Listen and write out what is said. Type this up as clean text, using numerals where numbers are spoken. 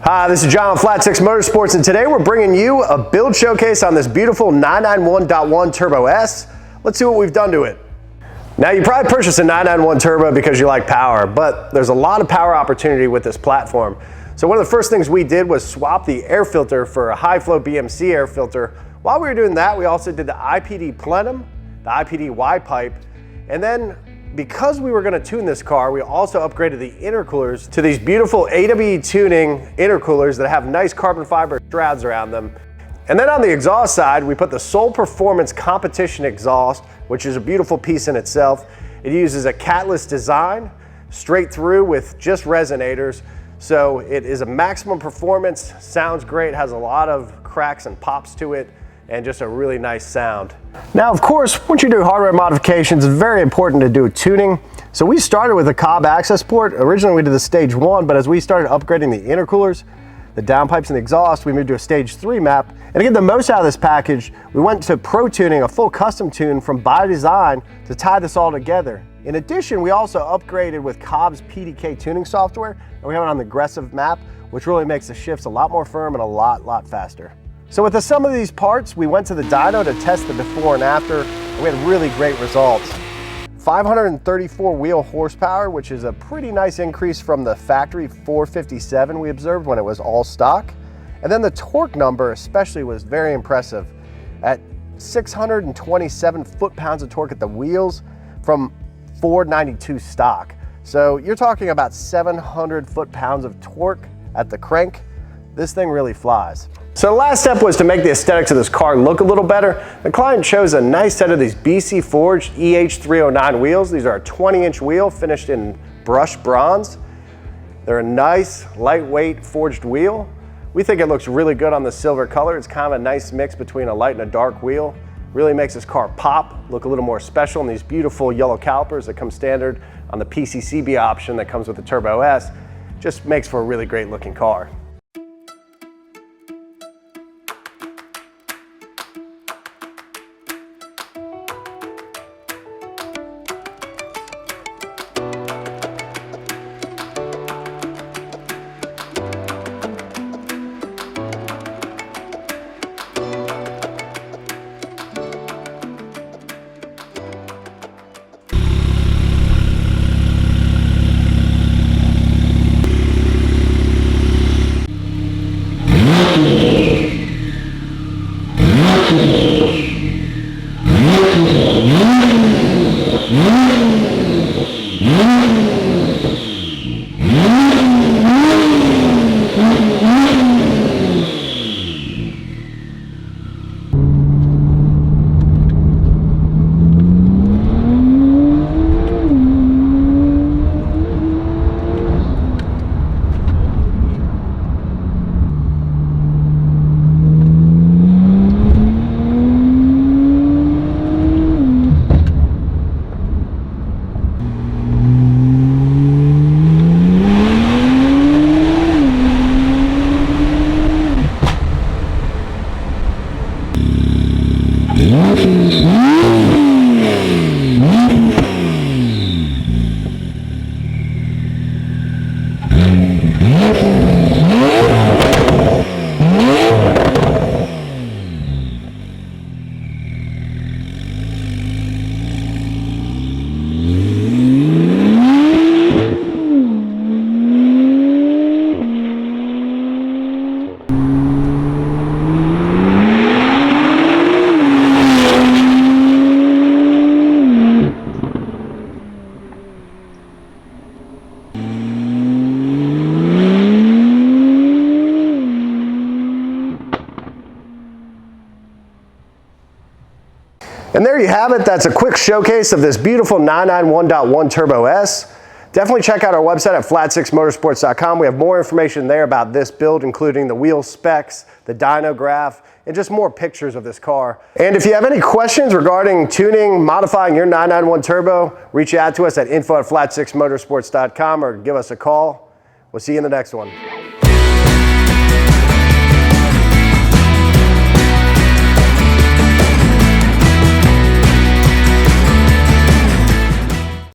Hi, this is John with Flat 6 Motorsports, and today we're bringing you a build showcase on this beautiful 991.1 Turbo S. Let's see what we've done to it. Now, you probably purchased a 991 Turbo because you like power, but there's a lot of power opportunity with this platform. So one of the first things we did was swap the air filter for a high-flow BMC air filter. While we were doing that, we also did the IPD plenum, the IPD Y pipe, and then because we were going to tune this car, we also upgraded the intercoolers to these beautiful AWE tuning intercoolers that have nice carbon fiber shrouds around them. And then on the exhaust side, we put the Soul Performance Competition exhaust, which is a beautiful piece in itself. It uses a catless design, straight through with just resonators. So it is a maximum performance, sounds great, has a lot of cracks and pops to it, and just a really nice sound. Now, of course, once you do hardware modifications, it's very important to do tuning. So we started with a COBB Accessport. Originally we did the stage 1, but as we started upgrading the intercoolers, the downpipes and the exhaust, we moved to a stage 3 map. And to get the most out of this package, we went to Pro Tuning, a full custom tune from By Design to tie this all together. In addition, we also upgraded with COBB's PDK tuning software, and we have it on the aggressive map, which really makes the shifts a lot more firm and a lot faster. So with the sum of these parts, we went to the dyno to test the before and after, and we had really great results. 534 wheel horsepower, which is a pretty nice increase from the factory 457 we observed when it was all stock. And then the torque number especially was very impressive at 627 foot-pounds of torque at the wheels from 492 stock. So you're talking about 700 foot-pounds of torque at the crank. This thing really flies. So the last step was to make the aesthetics of this car look a little better. The client chose a nice set of these BC Forged EH309 wheels. These are a 20-inch wheel finished in brushed bronze. They're a nice, lightweight forged wheel. We think it looks really good on the silver color. It's kind of a nice mix between a light and a dark wheel. Really makes this car pop, look a little more special, and these beautiful yellow calipers that come standard on the PCCB option that comes with the Turbo S just makes for a really great looking car. And there you have it. That's a quick showcase of this beautiful 991.1 Turbo S. Definitely check out our website at flat6motorsports.com. We have more information there about this build, including the wheel specs, the dyno graph, and just more pictures of this car. And if you have any questions regarding tuning, modifying your 991 Turbo, reach out to us at info@flat6motorsports.com or give us a call. We'll see you in the next one.